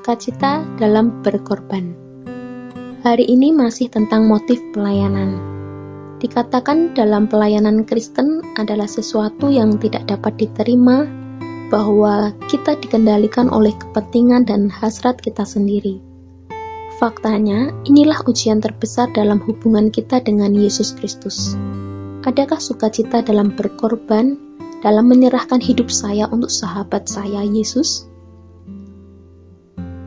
sukacita dalam berkorban. Hari ini masih tentang motif pelayanan. Dikatakan dalam pelayanan Kristen adalah sesuatu yang tidak dapat diterima, bahwa kita dikendalikan oleh kepentingan dan hasrat kita sendiri. Faktanya, inilah ujian terbesar dalam hubungan kita dengan Yesus Kristus. Adakah sukacita dalam berkorban, dalam menyerahkan hidup saya untuk sahabat saya, Yesus?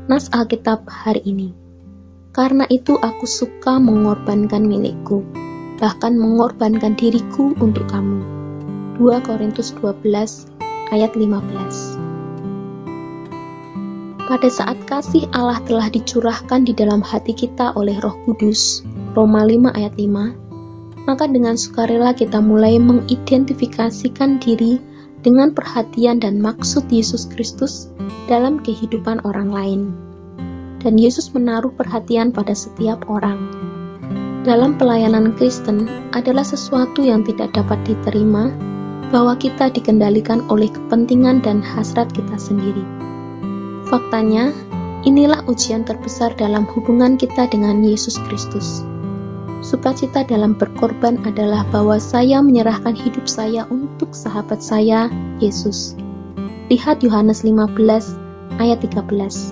Nas Alkitab hari ini. Karena itu aku suka mengorbankan milikku, bahkan mengorbankan diriku untuk kamu. 2 Korintus 12 ayat 15. Pada saat kasih Allah telah dicurahkan di dalam hati kita oleh Roh Kudus, Roma 5 ayat 5, maka dengan sukarela kita mulai mengidentifikasikan diri dengan perhatian dan maksud Yesus Kristus dalam kehidupan orang lain. Dan Yesus menaruh perhatian pada setiap orang. Dalam pelayanan Kristen adalah sesuatu yang tidak dapat diterima, bahwa kita dikendalikan oleh kepentingan dan hasrat kita sendiri. Faktanya, inilah ujian terbesar dalam hubungan kita dengan Yesus Kristus. Sukacita dalam berkorban adalah bahwa saya menyerahkan hidup saya untuk sahabat saya, Yesus. Lihat Yohanes 15 ayat 13.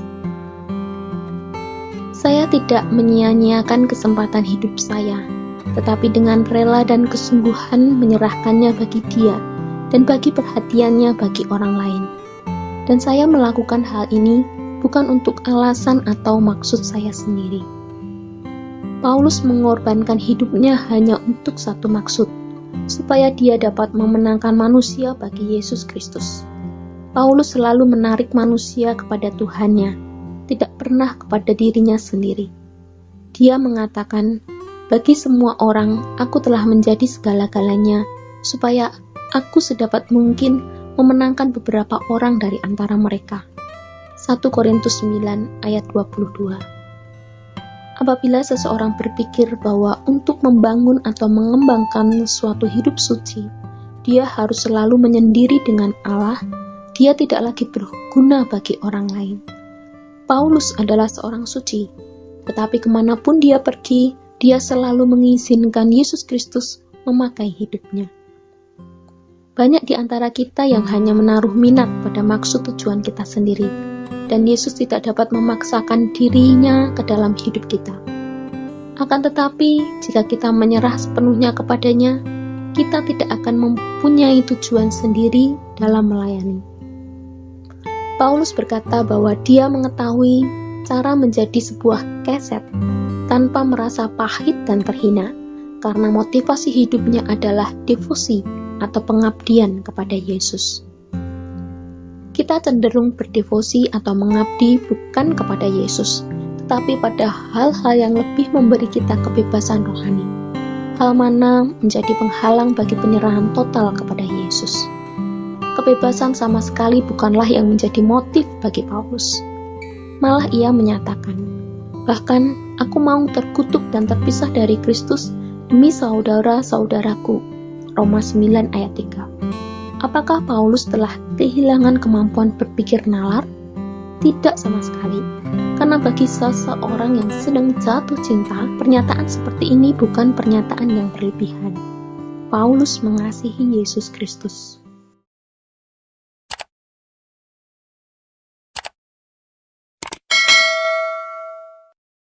Saya tidak menyia-nyiakan kesempatan hidup saya, tetapi dengan rela dan kesungguhan menyerahkannya bagi Dia dan bagi perhatiannya bagi orang lain. Dan saya melakukan hal ini bukan untuk alasan atau maksud saya sendiri. Paulus mengorbankan hidupnya hanya untuk satu maksud, supaya dia dapat memenangkan manusia bagi Yesus Kristus. Paulus selalu menarik manusia kepada Tuhannya, tidak pernah kepada dirinya sendiri. Dia mengatakan, bagi semua orang, aku telah menjadi segala-galanya, supaya aku sedapat mungkin memenangkan beberapa orang dari antara mereka. 1 Korintus 9 ayat 22. Apabila seseorang berpikir bahwa untuk membangun atau mengembangkan suatu hidup suci, dia harus selalu menyendiri dengan Allah, dia tidak lagi berguna bagi orang lain. Paulus adalah seorang suci, tetapi kemanapun dia pergi, dia selalu mengizinkan Yesus Kristus memakai hidupnya. Banyak di antara kita yang hanya menaruh minat pada maksud tujuan kita sendiri, dan Yesus tidak dapat memaksakan dirinya ke dalam hidup kita. Akan tetapi, jika kita menyerah sepenuhnya kepadanya, kita tidak akan mempunyai tujuan sendiri dalam melayani. Paulus berkata bahwa dia mengetahui cara menjadi sebuah keset tanpa merasa pahit dan terhina, karena motivasi hidupnya adalah devosi atau pengabdian kepada Yesus. Kita cenderung berdevosi atau mengabdi bukan kepada Yesus, tetapi pada hal-hal yang lebih memberi kita kebebasan rohani. Hal mana menjadi penghalang bagi penyerahan total kepada Yesus. Kebebasan sama sekali bukanlah yang menjadi motif bagi Paulus. Malah ia menyatakan, bahkan aku mau terkutuk dan terpisah dari Kristus demi saudara-saudaraku. Roma 9 ayat 3. Apakah Paulus telah kehilangan kemampuan berpikir nalar? Tidak sama sekali. Karena bagi seseorang yang sedang jatuh cinta, pernyataan seperti ini bukan pernyataan yang berlebihan. Paulus mengasihi Yesus Kristus.